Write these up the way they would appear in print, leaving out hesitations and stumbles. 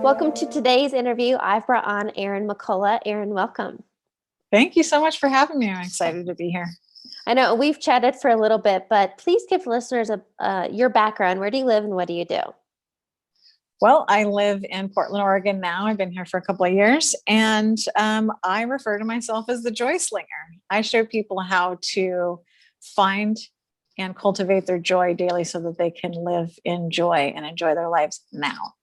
Welcome to today's interview. I've brought on Erin McCullough. Erin, welcome. Thank you so much for having me. I'm excited to be here. I know we've chatted for a little bit, but please give listeners your background. Where do you live and what do you do? Well, I live in Portland, Oregon now. I've been here for a couple of years, and I refer to myself as the joy slinger. I show people how to find and cultivate their joy daily so that they can live in joy and enjoy their lives now.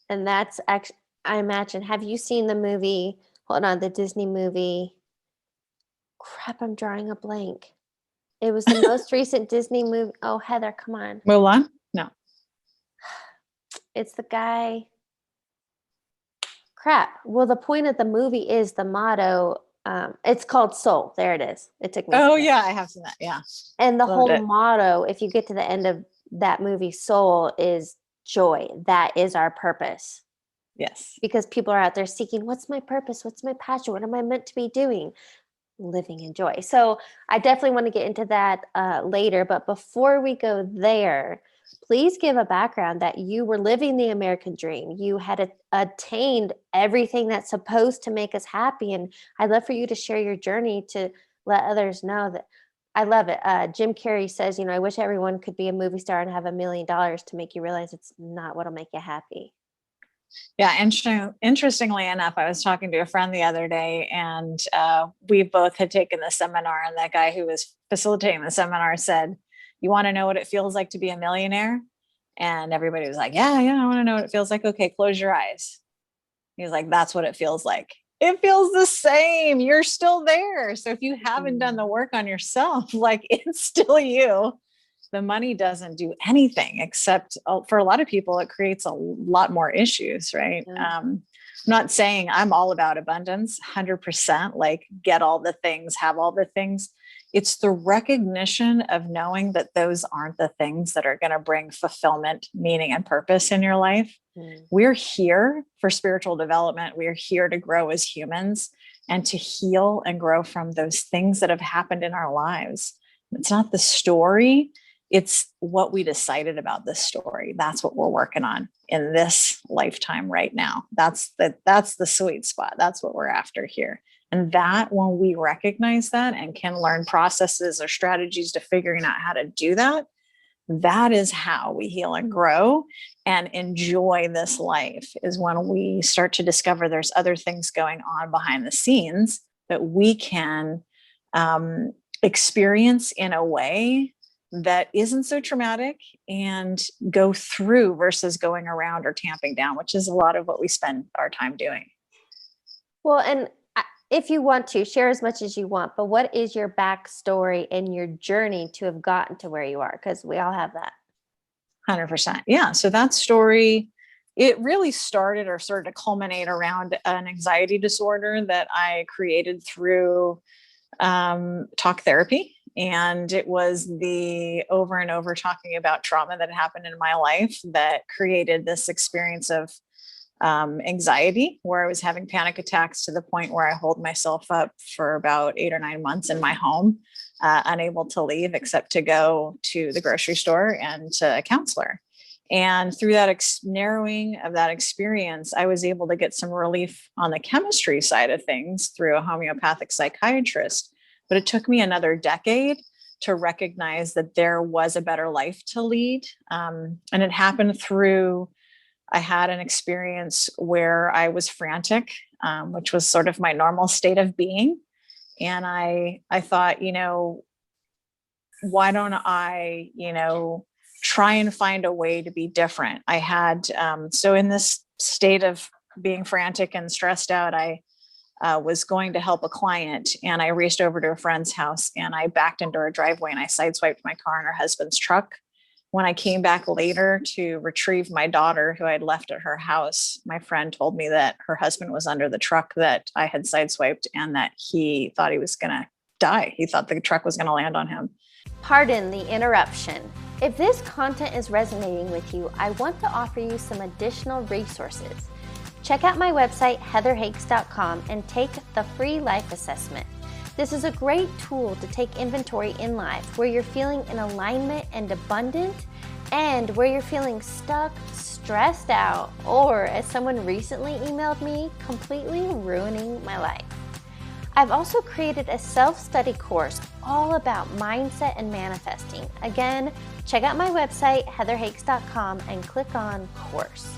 And that's actually, I imagine, have you seen the movie, the Disney movie? Crap, I'm drawing a blank. It was the most recent Disney movie. Oh, Heather, come on. Mulan? No. It's the guy. Crap. Well, the point of the movie is the motto. It's called Soul. There it is. It took me. Oh, yeah, I have seen that. Yeah. And the whole motto, if you get to the end of that movie, Soul, is joy. That is our purpose. Yes. Because people are out there seeking, what's my purpose? What's my passion? What am I meant to be doing? Living in joy. So I definitely want to get into that later. But before we go there, please give a background that you were living the American dream. You had attained everything that's supposed to make us happy. And I'd love for you to share your journey to let others know that. I love it. Jim Carrey says, I wish everyone could be a movie star and have $1 million to make you realize it's not what'll make you happy. Yeah. Interestingly enough, I was talking to a friend the other day, and we both had taken the seminar, and that guy who was facilitating the seminar said, "You want to know what it feels like to be a millionaire?" And everybody was like, yeah, I want to know what it feels like. Okay, close your eyes. He's like, that's what it feels like. It feels the same. You're still there. So if you haven't done the work on yourself, like, it's still you. The money doesn't do anything except, for a lot of people, it creates a lot more issues, right? I'm not saying I'm all about abundance, 100%, like get all the things, have all the things. It's the recognition of knowing that those aren't the things that are going to bring fulfillment, meaning, and purpose in your life. We're here for spiritual development. We're here to grow as humans and to heal and grow from those things that have happened in our lives. It's not the story. It's what we decided about this story. That's what we're working on in this lifetime right now. That's the sweet spot. That's what we're after here. And that, when we recognize that and can learn processes or strategies to figuring out how to do that, that is how we heal and grow and enjoy this life, is when we start to discover there's other things going on behind the scenes that we can experience in a way that isn't so traumatic and go through versus going around or tamping down, which is a lot of what we spend our time doing. Well, and if you want to share as much as you want, but what is your backstory and your journey to have gotten to where you are? Because we all have that. 100%. Yeah. So that story, it really started to culminate around an anxiety disorder that I created through talk therapy. And it was the over and over talking about trauma that happened in my life that created this experience of anxiety, where I was having panic attacks to the point where I holed myself up for about 8 or 9 months in my home, unable to leave except to go to the grocery store and to a counselor. And through that narrowing of that experience, I was able to get some relief on the chemistry side of things through a homeopathic psychiatrist. But it took me another decade to recognize that there was a better life to lead. And it happened through, I had an experience where I was frantic, which was sort of my normal state of being. And I thought, why don't I, try and find a way to be different? I had, so in this state of being frantic and stressed out, I was going to help a client, and I raced over to a friend's house, and I backed into her driveway, and I sideswiped my car in her husband's truck. When I came back later to retrieve my daughter, who I'd left at her house, my friend told me that her husband was under the truck that I had sideswiped, and that he thought he was going to die. He thought the truck was going to land on him. Pardon the interruption. If this content is resonating with you, I want to offer you some additional resources. Check out my website, heatherhakes.com, and take the free life assessment. This is a great tool to take inventory in life where you're feeling in alignment and abundant, and where you're feeling stuck, stressed out, or as someone recently emailed me, completely ruining my life. I've also created a self-study course all about mindset and manifesting. Again, check out my website, heatherhakes.com, and click on course.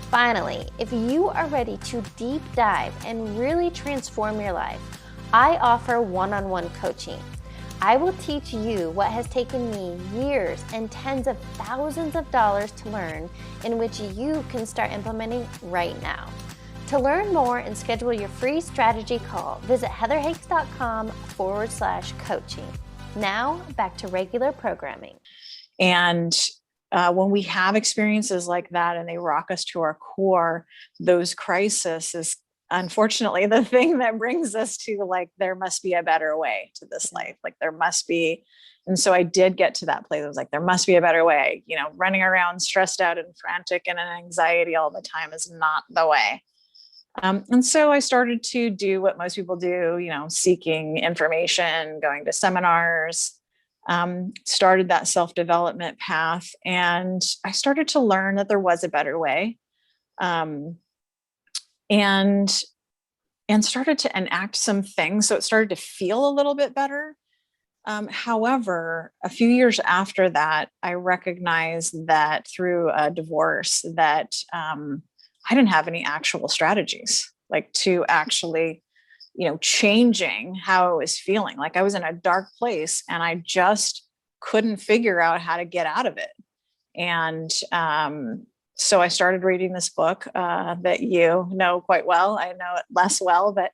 Finally, if you are ready to deep dive and really transform your life, I offer one-on-one coaching. I will teach you what has taken me years and tens of thousands of dollars to learn, in which you can start implementing right now. To learn more and schedule your free strategy call, visit heatherhakes.com/coaching. Now, back to regular programming. And when we have experiences like that and they rock us to our core, those crises is unfortunately the thing that brings us to like, there must be a better way to this life. Like there must be. And so I did get to that place. I was like, there must be a better way. Running around stressed out and frantic and in anxiety all the time is not the way. And so I started to do what most people do, seeking information, going to seminars, started that self-development path. And I started to learn that there was a better way. And started to enact some things. So it started to feel a little bit better. However, a few years after that, I recognized that through a divorce that I didn't have any actual strategies, like to actually, changing how I was feeling. Like I was in a dark place and I just couldn't figure out how to get out of it. And so I started reading this book that you know quite well. I know it less well, but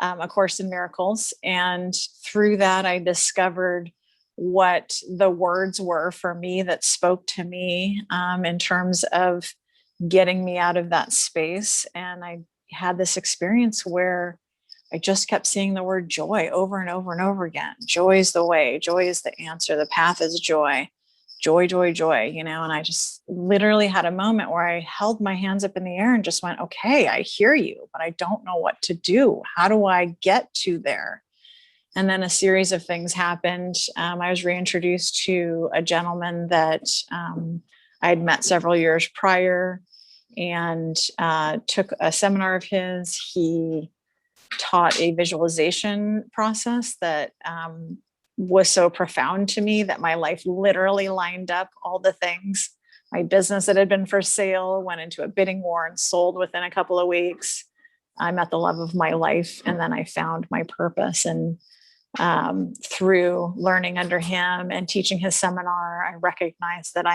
A Course in Miracles. And through that, I discovered what the words were for me that spoke to me in terms of getting me out of that space. And I had this experience where I just kept seeing the word joy over and over and over again. Joy is the way, joy is the answer, the path is joy, joy, joy, joy, and I just literally had a moment where I held my hands up in the air and just went, okay, I hear you, but I don't know what to do. How do I get to there? And then a series of things happened. I was reintroduced to a gentleman that I had met several years prior, and took a seminar of his. He taught a visualization process that was so profound to me that my life literally lined up all the things. My business that had been for sale went into a bidding war and sold within a couple of weeks. I met the love of my life, and then I found my purpose. And through learning under him and teaching his seminar, I recognized that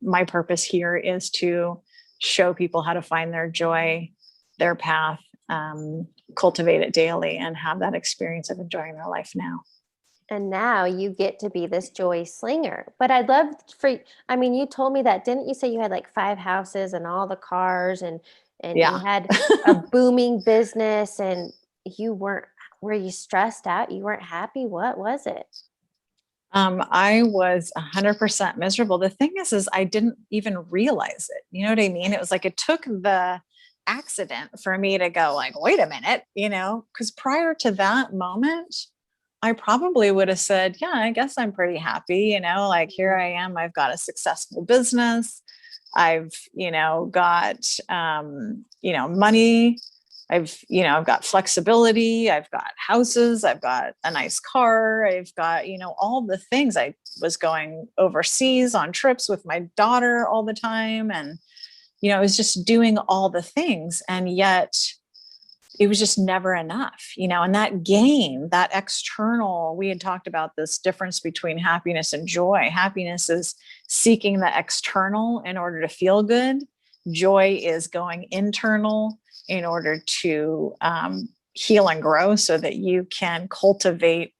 my purpose here is to show people how to find their joy, their path, cultivate it daily, and have that experience of enjoying their life now. And now you get to be this joy slinger. But I'd love you told me that, didn't you say you had like 5 houses and all the cars and Yeah. you had a booming business, and were you stressed out? You weren't happy? What was it? I was 100% miserable. The thing is I didn't even realize it. You know what I mean? It was like, it took the accident for me to go like, wait a minute, because prior to that moment, I probably would have said, yeah, I guess I'm pretty happy. Like here I am, I've got a successful business. I've, got, money. I've got flexibility. I've got houses. I've got a nice car. I've got, all the things. I was going overseas on trips with my daughter all the time. And, I was just doing all the things. And yet it was just never enough, and that gain, that external, we had talked about this difference between happiness and joy. Happiness is seeking the external in order to feel good. Joy is going internal in order to heal and grow so that you can cultivate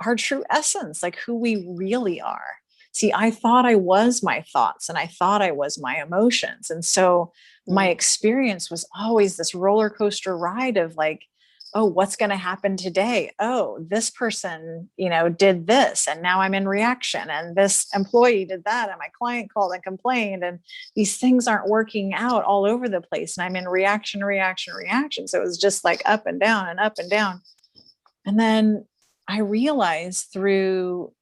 our true essence, like who we really are. See, I thought I was my thoughts and I thought I was my emotions. And so my experience was always this roller coaster ride of like, oh, what's going to happen today? Oh, this person, did this, and now I'm in reaction, and this employee did that, and my client called and complained, and these things aren't working out all over the place. And I'm in reaction, reaction, reaction. So it was just like up and down and up and down. And then I realized through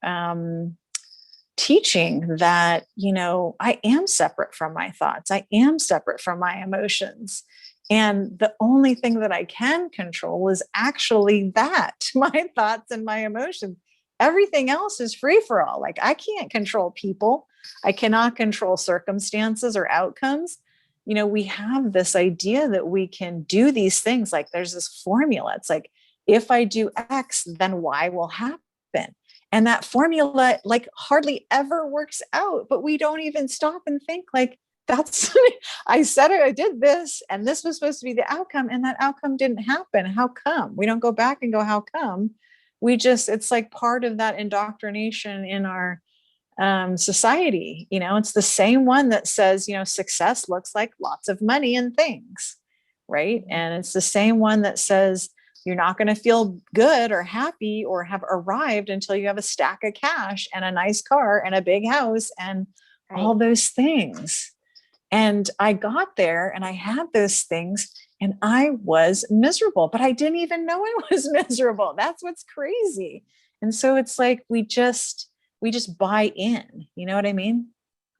teaching that, I am separate from my thoughts. I am separate from my emotions. And the only thing that I can control is actually that, my thoughts and my emotions. Everything else is free for all. Like, I can't control people. I cannot control circumstances or outcomes. We have this idea that we can do these things. Like, there's this formula. It's like, if I do X, then Y will happen. And that formula like hardly ever works out, but we don't even stop and think like, that's, I said it, I did this, and this was supposed to be the outcome, and that outcome didn't happen. How come? We don't go back and go, how come? It's like part of that indoctrination in our society. It's the same one that says, success looks like lots of money and things, right? And it's the same one that says, you're not going to feel good or happy or have arrived until you have a stack of cash and a nice car and a big house and all those things. And I got there and I had those things and I was miserable, but I didn't even know I was miserable. That's what's crazy. And so it's like, we just buy in, you know what I mean?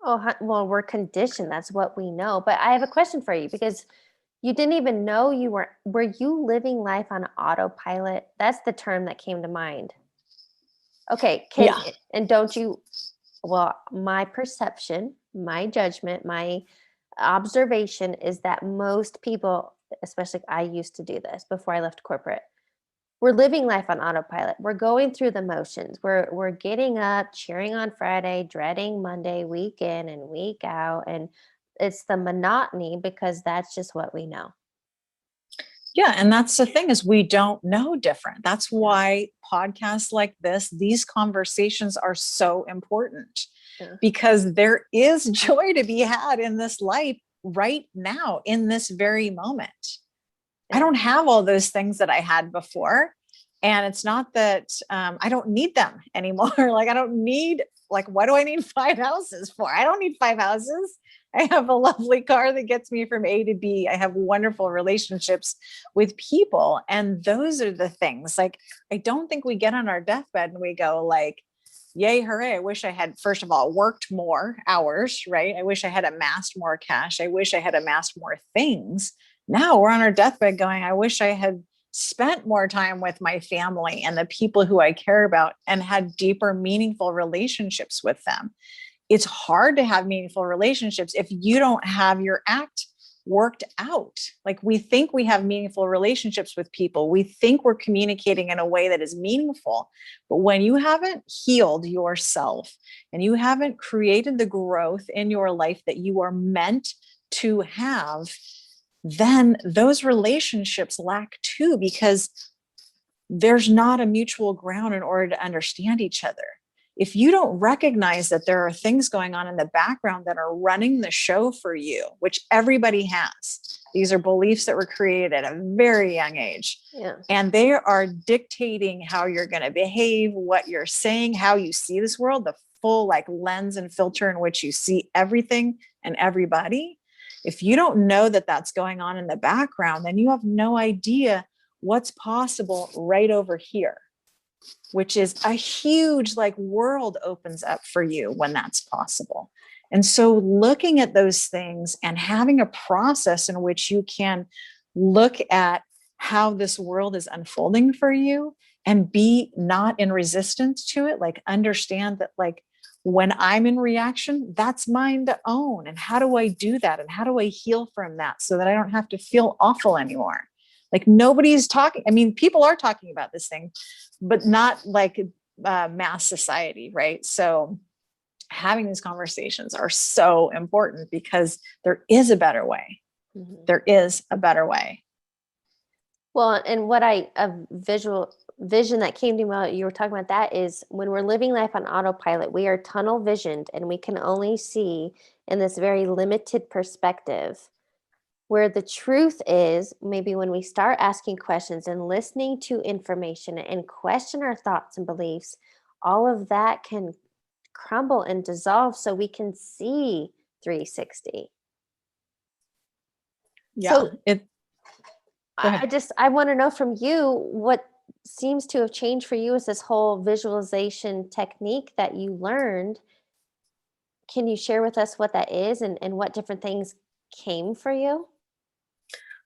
Oh, well, we're conditioned. That's what we know. But I have a question for you, because you didn't even know were you living life on autopilot? That's the term that came to mind. Okay. And don't you, well, my perception, my judgment, my observation is that most people, especially I used to do this before I left corporate, we're living life on autopilot. We're going through the motions. We're getting up, cheering on Friday, dreading Monday, week in and week out. And it's the monotony because that's just what we know. Yeah. And that's the thing, is we don't know different. That's why podcasts like this, these conversations are so important, because there is joy to be had in this life right now, in this very moment. I don't have all those things that I had before. And it's not that I don't need them anymore. Like, I don't need, like, what do I need 5 houses for? I don't need 5 houses. I have a lovely car that gets me from A to B. I have wonderful relationships with people. And those are the things. Like, I don't think we get on our deathbed and we go like, yay, hooray. I wish I had, first of all, worked more hours, right? I wish I had amassed more cash. I wish I had amassed more things. Now we're on our deathbed going, I wish I had spent more time with my family and the people who I care about and had deeper, meaningful relationships with them. It's hard to have meaningful relationships if you don't have your act worked out. Like, we think we have meaningful relationships with people. We think we're communicating in a way that is meaningful. But when you haven't healed yourself and you haven't created the growth in your life that you are meant to have, then those relationships lack too, because there's not a mutual ground in order to understand each other. If you don't recognize that there are things going on in the background that are running the show for you, which everybody has, these are beliefs that were created at a very young age. And they are dictating how you're going to behave, what you're saying, how you see this world, the full like lens and filter in which you see everything and everybody. If you don't know that that's going on in the background, then you have no idea what's possible right over here, which is a huge like world opens up for you when that's possible. And so looking at those things and having a process in which you can look at how this world is unfolding for you and be not in resistance to it, like understand that like, when I'm in reaction, that's mine to own. And how do I do that? And how do I heal from that so that I don't have to feel awful anymore? Like, nobody's talking. I mean, people are talking about this thing, but not like mass society, right? So having these conversations are so important because there is a better way. Mm-hmm. There is a better way. Well, and what a vision that came to me while you were talking about that is, when we're living life on autopilot, we are tunnel visioned and we can only see in this very limited perspective. Where the truth is, maybe when we start asking questions and listening to information and question our thoughts and beliefs, all of that can crumble and dissolve so we can see 360. Yeah. So I want to know from you, what seems to have changed for you is this whole visualization technique that you learned. can you share with us what that is and what different things came for you?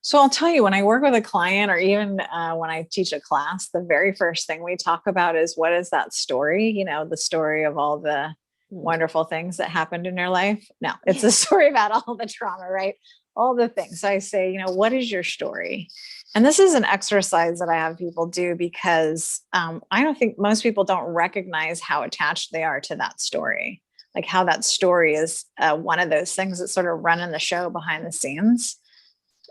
So I'll tell you, when I work with a client or even when I teach a class, the very first thing we talk about is, what is that story? The story of all the Mm. wonderful things that happened in your life. No, it's a story about all the trauma, right? All the things. So I say, what is your story? And this is an exercise that I have people do because I don't think most people don't recognize how attached they are to that story. Like how that story is one of those things that sort of running the show behind the scenes.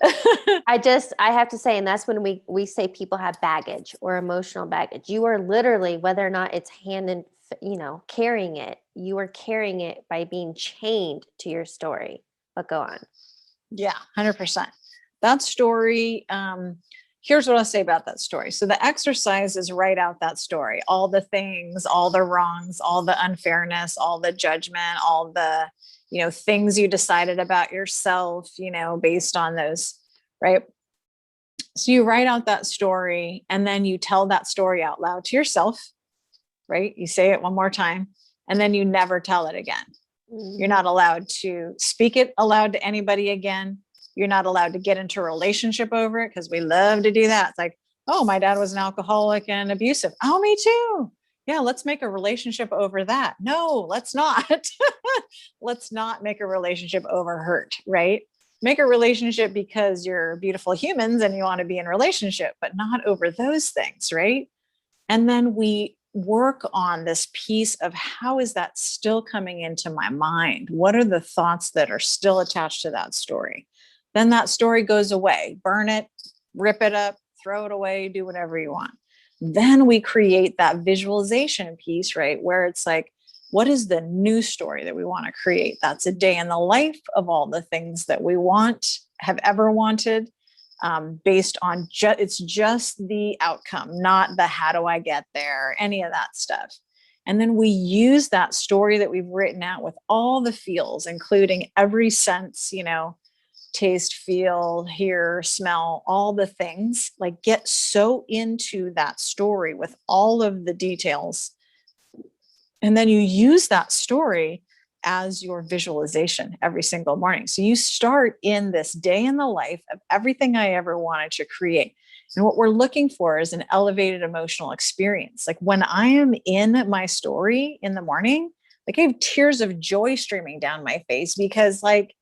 I have to say, and that's when we say people have baggage or emotional baggage. You are literally, whether or not it's hand and, carrying it, you are carrying it by being chained to your story. But go on. Yeah, 100%. That story, here's what I'll say about that story. So the exercise is write out that story, all the things, all the wrongs, all the unfairness, all the judgment, all the, things you decided about yourself, based on those, right? So you write out that story and then you tell that story out loud to yourself, right? You say it one more time and then you never tell it again. You're not allowed to speak it aloud to anybody again. You're not allowed to get into a relationship over it, because we love to do that. It's like, oh, my dad was an alcoholic and abusive. Oh, me too. Yeah, let's make a relationship over that. No, let's not. Let's not make a relationship over hurt, right? Make a relationship because you're beautiful humans and you want to be in a relationship, but not over those things, right? And then we work on this piece of, how is that still coming into my mind? What are the thoughts that are still attached to that story? Then that story goes away. Burn it, rip it up, throw it away, do whatever you want. Then we create that visualization piece, right? Where it's like, what is the new story that we want to create? That's a day in the life of all the things that we have ever wanted, based on it's just the outcome, not the how do I get there, any of that stuff. And then we use that story that we've written out with all the feels, including every sense, taste, feel, hear, smell, all the things, like get so into that story with all of the details. And then you use that story as your visualization every single morning. So you start in this day in the life of everything I ever wanted to create. And what we're looking for is an elevated emotional experience. Like when I am in my story in the morning, like I have tears of joy streaming down my face, because like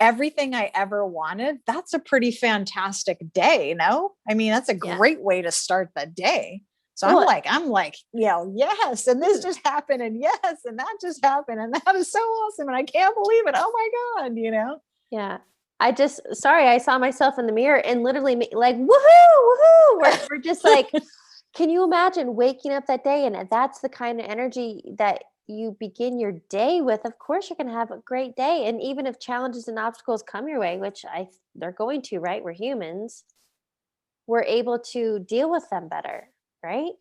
everything I ever wanted, that's a pretty fantastic day. No, I mean, that's a great way to start the day. So I'm like, yes. And this just happened. And yes. And that just happened. And that is so awesome. And I can't believe it. Oh my God, Yeah. I saw myself in the mirror and literally like, woohoo, woohoo. We're just like, can you imagine waking up that day? And that's the kind of energy that you begin your day with. Of course, you're going to have a great day. And even if challenges and obstacles come your way, which they're going to, right? We're humans. We're able to deal with them better, right?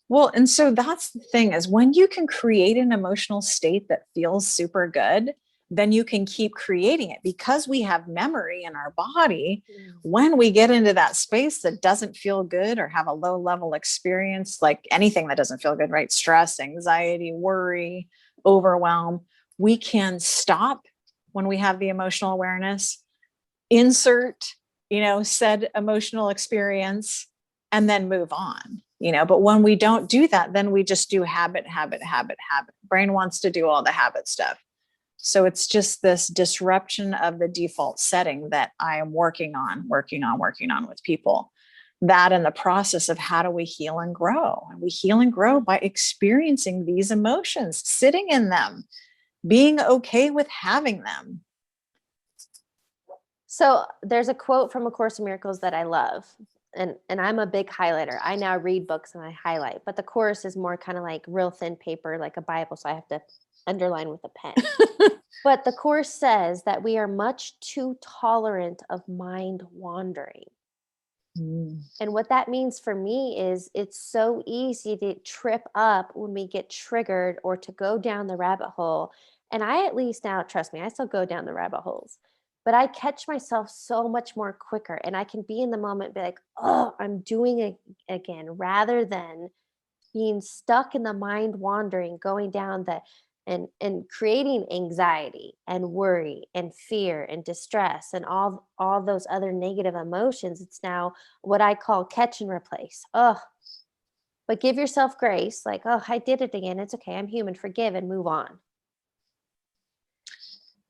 Well, and so that's the thing, is when you can create an emotional state that feels super good, then you can keep creating it, because we have memory in our body. When we get into that space that doesn't feel good or have a low level experience, like anything that doesn't feel good, right? Stress, anxiety, worry, overwhelm, we can stop when we have the emotional awareness, insert, said emotional experience, and then move on. But when we don't do that, then we just do habit. Brain wants to do all the habit stuff. So it's just this disruption of the default setting that I am working on with people. That in the process of, how do we heal and grow? And we heal and grow by experiencing these emotions, sitting in them, being okay with having them. So there's a quote from A Course in Miracles that I love. And I'm a big highlighter. I now read books and I highlight, but the Course is more kind of like real thin paper, like a Bible. So I have to underline with a pen. But the Course says that we are much too tolerant of mind wandering. And what that means for me is, it's so easy to trip up when we get triggered or to go down the rabbit hole. And I, at least now, trust me, I still go down the rabbit holes, but I catch myself so much more quicker, and I can be in the moment, be like, oh, I'm doing it again, rather than being stuck in the mind wandering, going down the and creating anxiety and worry and fear and distress and all those other negative emotions. It's now what I call catch and replace. Oh, but give yourself grace, like, oh, I did it again. It's okay. I'm human. Forgive and move on.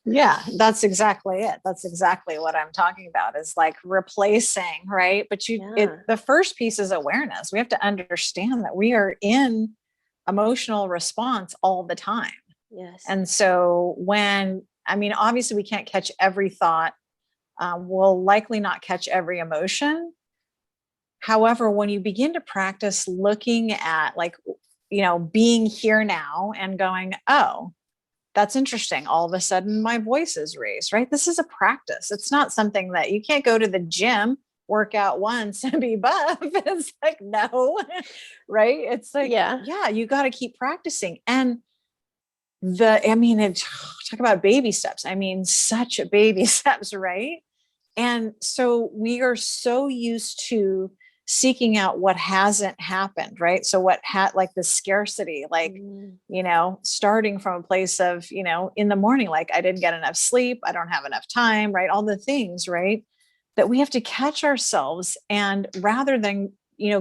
Yeah, that's exactly it. That's exactly what I'm talking about, is like replacing, right? But the first piece is awareness. We have to understand that we are in emotional response all the time. Yes. And so obviously we can't catch every thought. We'll likely not catch every emotion. However, when you begin to practice looking at being here now and going, oh, that's interesting. All of a sudden my voice is raised, right? This is a practice. It's not something that you can't go to the gym, work out once and be buff. It's like, no, right? It's like, yeah, you got to keep practicing. And talk about baby steps. Such a baby steps, right? And so we are so used to seeking out what hasn't happened, right? So what like the scarcity, starting from a place of, in the morning, like I didn't get enough sleep, I don't have enough time, right? All the things, right? That we have to catch ourselves, and rather than,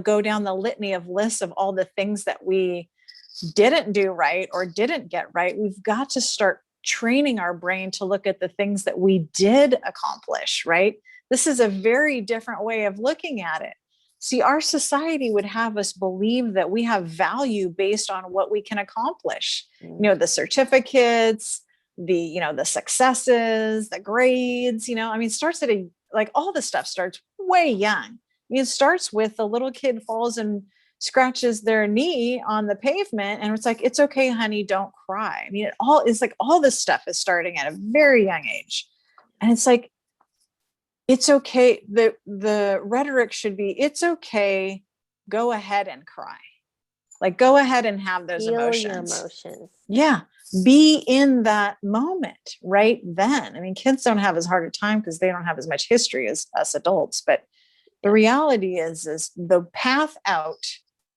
go down the litany of lists of all the things that we didn't do right or didn't get right, we've got to start training our brain to look at the things that we did accomplish, right? This is a very different way of looking at it. See, our society would have us believe that we have value based on what we can accomplish. The certificates, the successes, the grades, starts at all this stuff starts way young. It starts with the little kid falls and scratches their knee on the pavement, and it's like, it's okay, honey, don't cry. All this stuff is starting at a very young age. And it's like, it's okay. The rhetoric should be, it's okay, go ahead and cry. Like, go ahead and have those emotions. Yeah. Be in that moment right then. Kids don't have as hard a time because they don't have as much history as us adults. But the reality is the path out,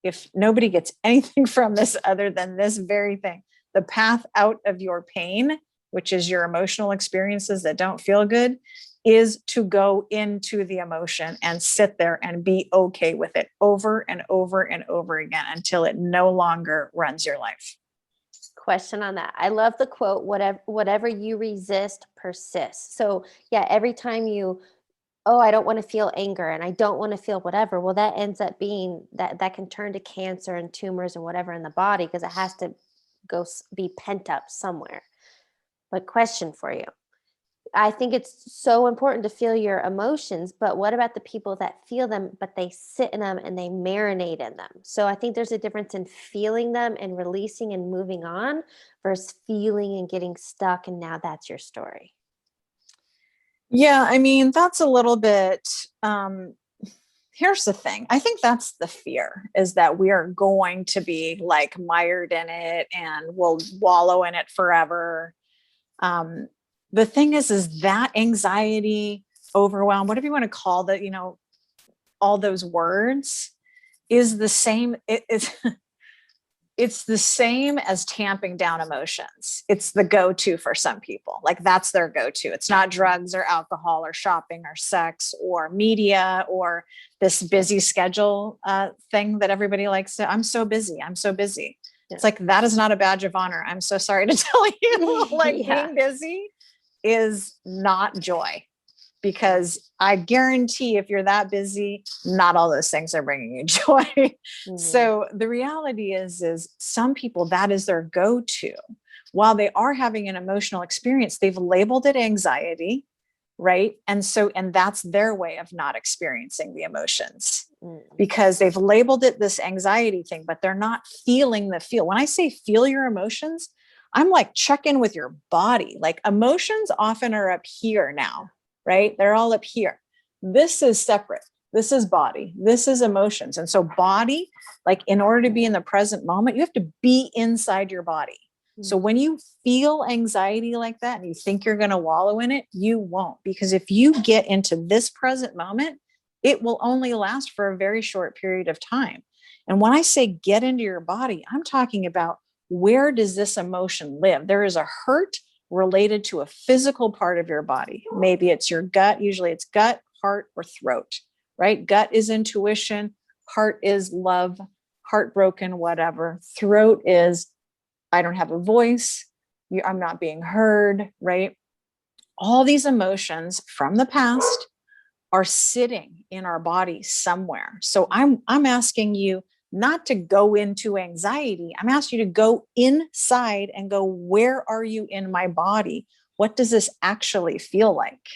if nobody gets anything from this other than this very thing, the path out of your pain, which is your emotional experiences that don't feel good, is to go into the emotion and sit there and be okay with it over and over and over again until it no longer runs your life. Question on that. I love the quote, whatever you resist persists. So yeah, every time I don't want to feel anger and I don't want to feel whatever, well, that ends up being that can turn to cancer and tumors and whatever in the body, because it has to go be pent up somewhere. But question for you. I think it's so important to feel your emotions, but what about the people that feel them, but they sit in them and they marinate in them? So I think there's a difference in feeling them and releasing and moving on versus feeling and getting stuck. And now that's your story. Yeah. That's a little bit, here's the thing. I think that's the fear, is that we are going to be like mired in it and we'll wallow in it forever. The thing is that anxiety, overwhelm, whatever you want to call that, all those words, is the same. It's the same as tamping down emotions. It's the go-to for some people. Like, that's their go-to. It's not drugs or alcohol or shopping or sex or media or this busy schedule thing that everybody likes to, I'm so busy. I'm so busy. Yeah. It's like, that is not a badge of honor. I'm so sorry to tell you, being busy is not joy, because I guarantee if you're that busy, not all those things are bringing you joy. Mm-hmm. So the reality is some people, that is their go-to. While they are having an emotional experience, they've labeled it anxiety, right? And that's their way of not experiencing the emotions, because they've labeled it this anxiety thing, but they're not feeling the feel. When I say feel your emotions, I'm like, check in with your body. Like, emotions often are up here now, right? They're all up here. This is separate. This is body. This is emotions. And so body, like, in order to be in the present moment, you have to be inside your body. So when you feel anxiety like that and you think you're going to wallow in it, you won't. Because if you get into this present moment, it will only last for a very short period of time. And when I say get into your body, I'm talking about where does this emotion live? There is a hurt related to a physical part of your body. Maybe it's your gut. Usually it's gut, heart, or throat, right? Gut is intuition. Heart is love, heartbroken, whatever. Throat is, I don't have a voice. I'm not being heard, right? All these emotions from the past are sitting in our body somewhere. So I'm asking you not to go into anxiety. I'm asking you to go inside and go, where are you in my body? What does this actually feel like?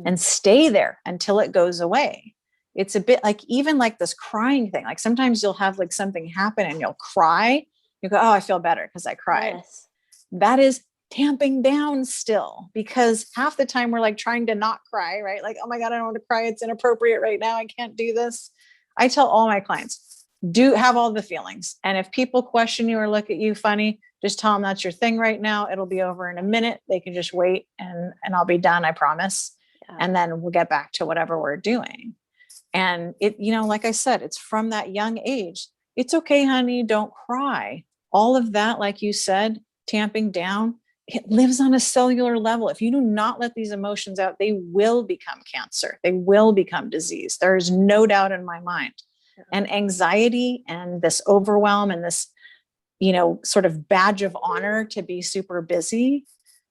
And stay there until it goes away. It's a bit like, even like this crying thing. Like sometimes you'll have like something happen and you'll cry. You go, oh, I feel better because I cried. Yes. That is tamping down still, because half the time we're like trying to not cry, right? Like, oh my God, I don't want to cry. It's inappropriate right now. I can't do this. I tell all my clients, do have all the feelings. And if people question you or look at you funny, just tell them that's your thing right now. It'll be over in a minute. They can just wait and I'll be done. I promise. Yeah. And then we'll get back to whatever we're doing. And it, like I said, it's from that young age. It's okay, honey. Don't cry. All of that, like you said, tamping down, it lives on a cellular level. If you do not let these emotions out, they will become cancer. They will become disease. There is no doubt in my mind. Yeah. And anxiety and this overwhelm and this, sort of badge of honor to be super busy,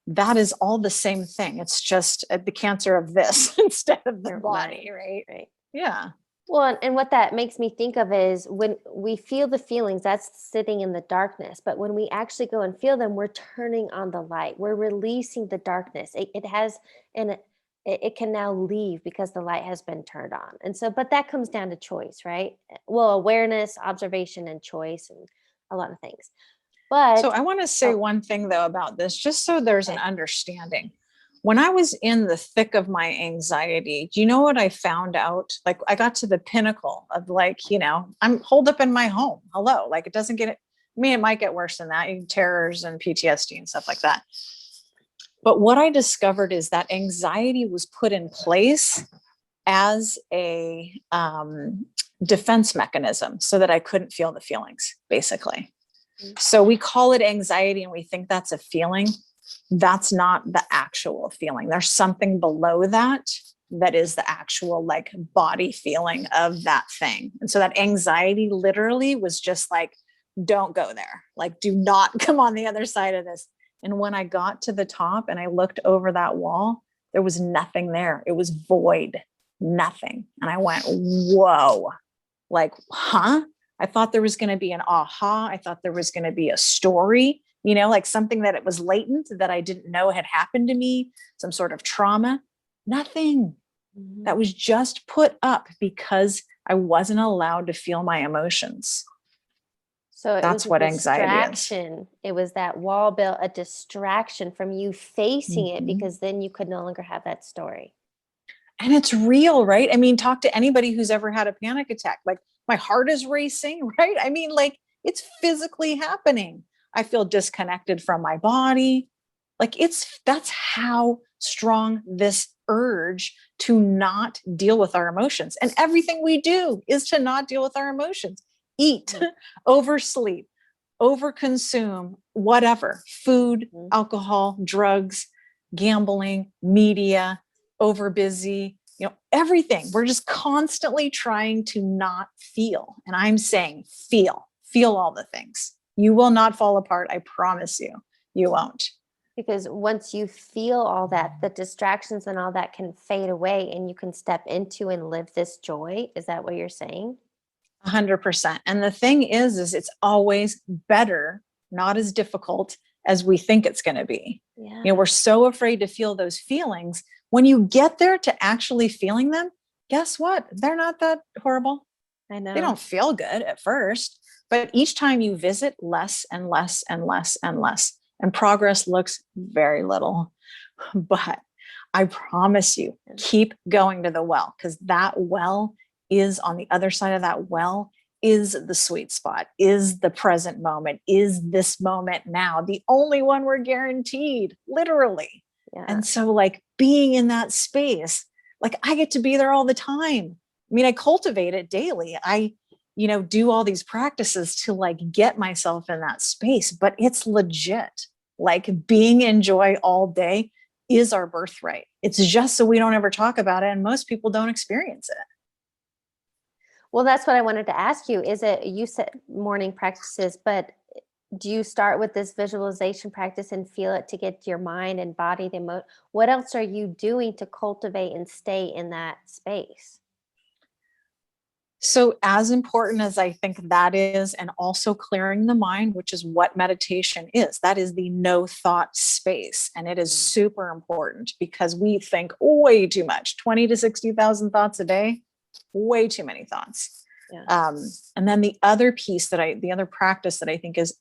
that is all the same thing. It's just the cancer of this instead of the body, right? Right. Yeah. Well, and what that makes me think of is when we feel the feelings, that's sitting in the darkness. But when we actually go and feel them, we're turning on the light. We're releasing the darkness. It can now leave because the light has been turned on. And so, but that comes down to choice, right? Well, awareness, observation, and choice, and a lot of things. But so I want to say one thing though about this, just so there's an understanding. When I was in the thick of my anxiety, do you know what I found out? Like I got to the pinnacle of I'm holed up in my home. Hello. Like it doesn't get it. I mean, it might get worse than that. Terrors and PTSD and stuff like that. But what I discovered is that anxiety was put in place as a defense mechanism so that I couldn't feel the feelings, basically. So we call it anxiety and we think that's a feeling. That's not the actual feeling. There's something below that is the actual like body feeling of that thing. And so that anxiety literally was just like, don't go there. Like, do not come on the other side of this. And when I got to the top and I looked over that wall, there was nothing there. It was void, nothing. And I went, whoa, like, huh? I thought there was going to be an aha. I thought there was going to be a story, like something that it was latent that I didn't know had happened to me, some sort of trauma. Nothing. Mm-hmm. That was just put up because I wasn't allowed to feel my emotions. So that's what anxiety is. It was that wall built a distraction from you facing it, because then you could no longer have that story. And it's real, right? I mean, talk to anybody who's ever had a panic attack. Like my heart is racing, right? I mean, like it's physically happening. I feel disconnected from my body. Like that's how strong this urge to not deal with our emotions. And everything we do is to not deal with our emotions. Eat, oversleep, overconsume, whatever, food, alcohol, drugs, gambling, media, overbusy, everything. We're just constantly trying to not feel. And I'm saying, feel all the things. You will not fall apart. I promise you, you won't. Because once you feel all that, the distractions and all that can fade away and you can step into and live this joy. Is that what you're saying? 100%. And the thing is it's always better, not as difficult as we think it's going to be. Yeah. We're so afraid to feel those feelings. When you get there to actually feeling them, guess what? They're not that horrible. I know. They don't feel good at first, but each time you visit, less and less and less and less, and progress looks very little. But I promise you, keep going to the well, because that well is on the other side of that well is the sweet spot, is the present moment, is this moment now, the only one we're guaranteed, literally. Yeah. And so like being in that space, like I get to be there all the time. I mean, I cultivate it daily. do all these practices to like get myself in that space, but it's legit. Like being in joy all day is our birthright. It's just so we don't ever talk about it, and most people don't experience it. Well, that's what I wanted to ask you. Is it, you said morning practices, but do you start with this visualization practice and feel it to get your mind and body the what else are you doing to cultivate and stay in that space? So as important as I think that is, and also clearing the mind, which is what meditation is, that is the no thought space. And it is super important because we think way too much, 20 to 60,000 thoughts a day, way too many thoughts. Yeah. And then the other piece the other practice that I think is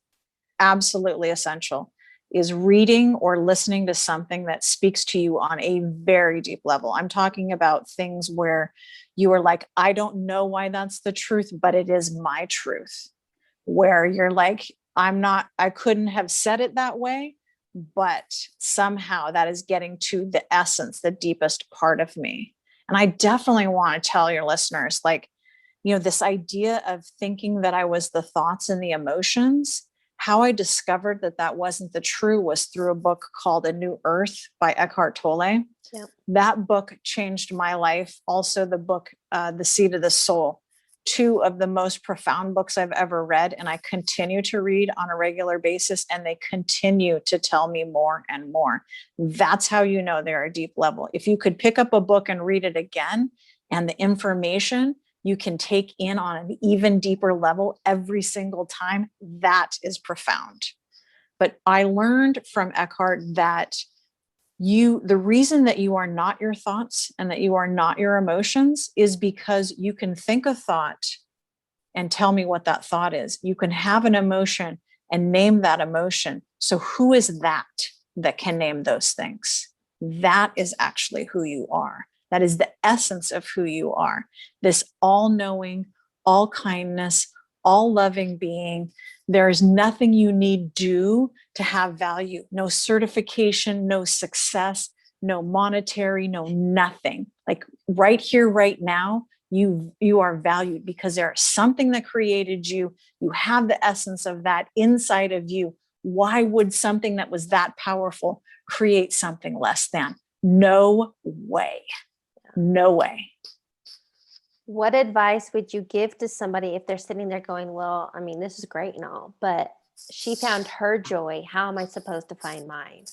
absolutely essential is reading or listening to something that speaks to you on a very deep level. I'm talking about things where you are like, I don't know why that's the truth, but it is my truth. Where you're like, I couldn't have said it that way, but somehow that is getting to the essence, the deepest part of me. And I definitely want to tell your listeners, like, this idea of thinking that I was the thoughts and the emotions, how I discovered that wasn't the true was through a book called A New Earth by Eckhart Tolle. Yep. That book changed my life. Also the book, The Seed of the Soul, two of the most profound books I've ever read. And I continue to read on a regular basis, and they continue to tell me more and more. That's how you know they're a deep level. If you could pick up a book and read it again, and the information you can take in on an even deeper level every single time, that is profound. But I learned from Eckhart that the reason that you are not your thoughts and that you are not your emotions is because you can think a thought and tell me what that thought is. You can have an emotion and name that emotion. So who is that can name those things? That is actually who you are. That is the essence of who you are. This all-knowing, all kindness, all loving being. There is nothing you need do to have value. No certification, no success, no monetary, no nothing. Like right here, right now, you are valued because there's something that created you. You have the essence of that inside of you. Why would something that was that powerful create something less than? No way. No way. What advice would you give to somebody if they're sitting there going, well, I mean, this is great and all, but she found her joy. How am I supposed to find mine?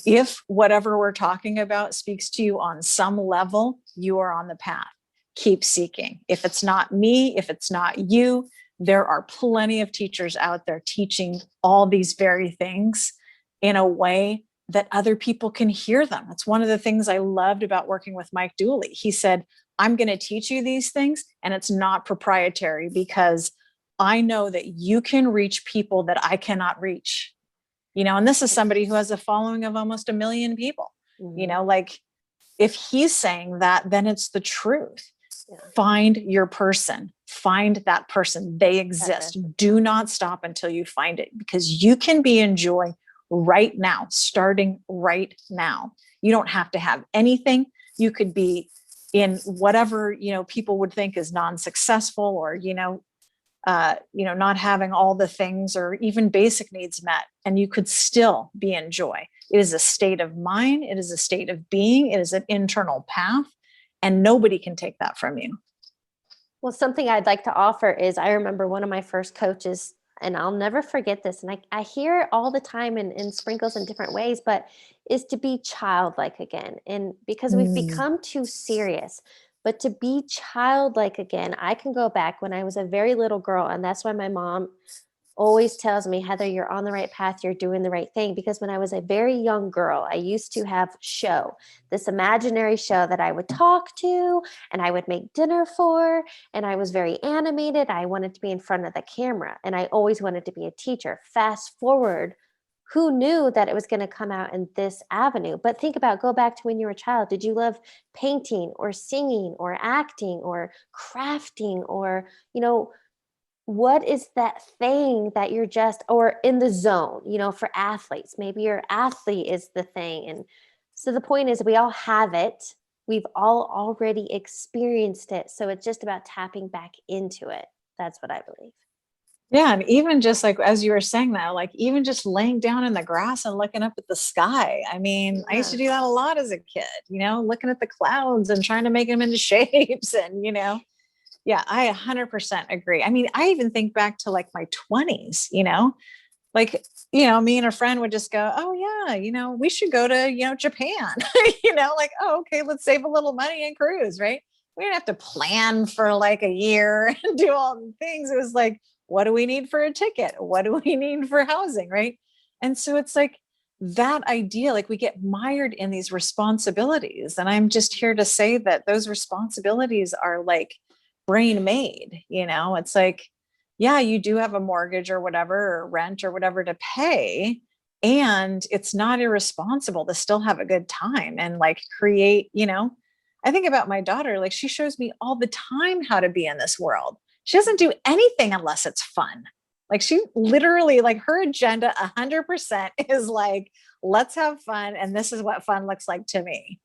If whatever we're talking about speaks to you on some level, you are on the path. Keep seeking. If it's not me, if it's not you, there are plenty of teachers out there teaching all these very things in a way that other people can hear them. That's one of the things I loved about working with Mike Dooley. He said, I'm going to teach you these things, and it's not proprietary because I know that you can reach people that I cannot reach. And this is somebody who has a following of almost 1 million people. Mm-hmm. Like if he's saying that, then it's the truth. Yeah. Find your person. Find that person. They exist. Do not stop until you find it, because you can be in joy right now, starting right now. You don't have to have anything. You could be in whatever, people would think is non-successful, or, not having all the things or even basic needs met, and you could still be in joy. It is a state of mind. It is a state of being. It is an internal path, and nobody can take that from you. Well, something I'd like to offer is, I remember one of my first coaches, and I'll never forget this, and I hear it all the time in sprinkles in different ways, but is to be childlike again. And because we've become too serious, but to be childlike again, I can go back when I was a very little girl. And that's why my mom always tells me, Heather, you're on the right path. You're doing the right thing. Because when I was a very young girl, I used to have this imaginary show that I would talk to and I would make dinner for. And I was very animated. I wanted to be in front of the camera, and I always wanted to be a teacher. Fast forward, who knew that it was going to come out in this avenue? But go back to when you were a child. Did you love painting or singing or acting or crafting, or, what is that thing that you're just, or in the zone, for athletes, maybe your athlete is the thing. And so the point is, we all have it. we've all already experienced it. So it's just about tapping back into it. That's what I believe. Yeah. And even just like, as you were saying that, like even just laying down in the grass and looking up at the sky. I mean, I used to do that a lot as a kid, looking at the clouds and trying to make them into shapes and, yeah, I 100% agree. I mean, I even think back to like my 20s, like, me and a friend would just go, oh yeah, we should go to, Japan, like, oh, okay, let's save a little money and cruise, right? We didn't have to plan for like a year and do all the things. It was like, what do we need for a ticket? What do we need for housing? Right. And so it's like that idea, like we get mired in these responsibilities. And I'm just here to say that those responsibilities are like brain made, it's like, yeah, you do have a mortgage or whatever, or rent or whatever to pay. And it's not irresponsible to still have a good time and like create, I think about my daughter, like she shows me all the time how to be in this world. She doesn't do anything unless it's fun. Like she literally, like her agenda 100% is like, let's have fun. And this is what fun looks like to me.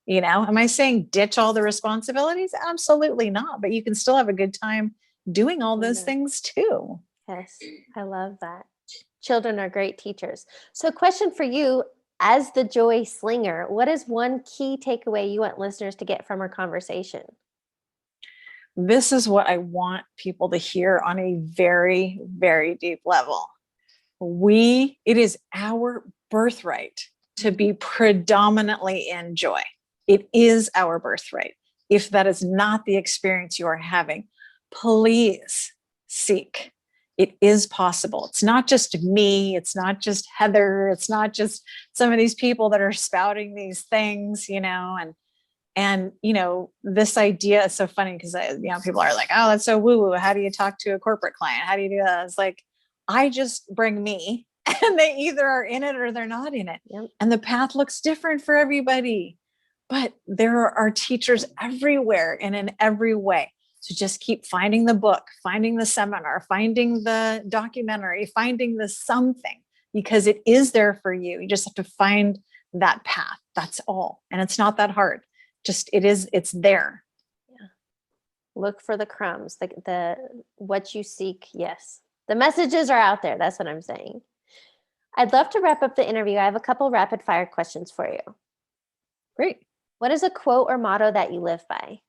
Am I saying ditch all the responsibilities? Absolutely not. But you can still have a good time doing all those things too. Yes, I love that. Children are great teachers. So question for you, as the joy slinger, what is one key takeaway you want listeners to get from our conversation? This is what I want people to hear on a very, very deep level. It is our birthright to be predominantly in joy. It is our birthright. If that is not the experience you are having, please seek. It is possible. It's not just me. It's not just Heather. It's not just some of these people that are spouting these things, and this idea is so funny because people are like, oh, that's so woo-woo. How do you talk to a corporate client? How do you do that? It's like, I just bring me and they either are in it or they're not in it. Yep. And the path looks different for everybody, but there are teachers everywhere and in every way. So just keep finding the book, finding the seminar, finding the documentary, finding the something, because it is there for you. You just have to find that path. That's all. And it's not that hard. It's there. Yeah. Look for the crumbs, the what you seek. Yes. The messages are out there. That's what I'm saying. I'd love to wrap up the interview. I have a couple rapid fire questions for you. Great. What is a quote or motto that you live by?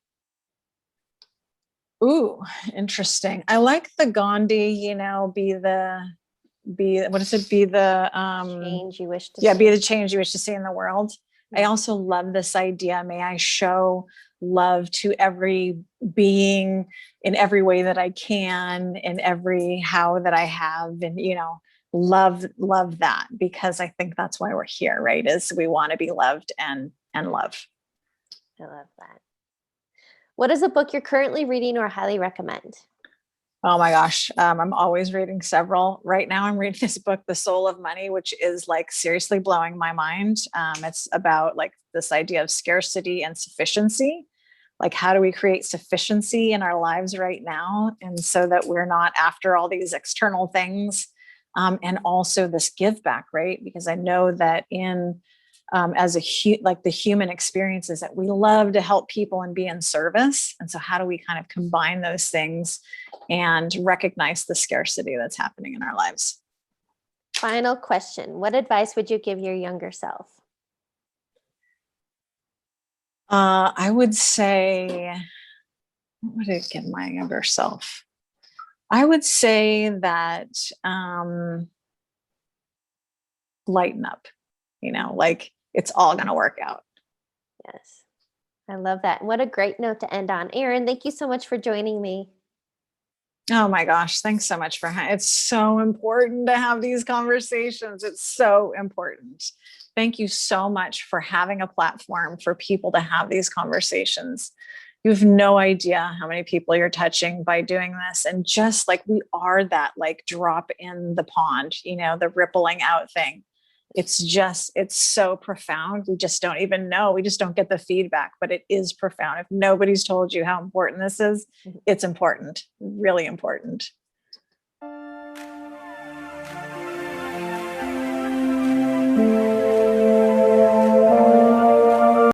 Ooh, interesting. I like the Gandhi, what is it? Be the change you wish to see. Be the change you wish to see in the world. I also love this idea. May I show love to every being in every way that I can, in every how that I have, and love that, because I think that's why we're here, right? Is we want to be loved and love. I love that. What is a book you're currently reading or highly recommend? Oh my gosh. I'm always reading several. Right now I'm reading this book, The Soul of Money, which is like seriously blowing my mind. It's about like this idea of scarcity and sufficiency. Like, how do we create sufficiency in our lives right now? And so that we're not after all these external things. And also this give back, right? Because I know that as the human experience is that we love to help people and be in service. And so how do we kind of combine those things and recognize the scarcity that's happening in our lives? Final question. What advice would you give your younger self? I would say, what would I give my younger self? I would say that lighten up, like it's all going to work out. Yes. I love that. What a great note to end on. Erin, thank you so much for joining me. Oh my gosh. Thanks so much it's so important to have these conversations. It's so important. Thank you so much for having a platform for people to have these conversations. You have no idea how many people you're touching by doing this. And just like we are that like drop in the pond, the rippling out thing. It's so profound. We just don't even know. We just don't get the feedback, but it is profound. If nobody's told you how important this is, it's important, really important.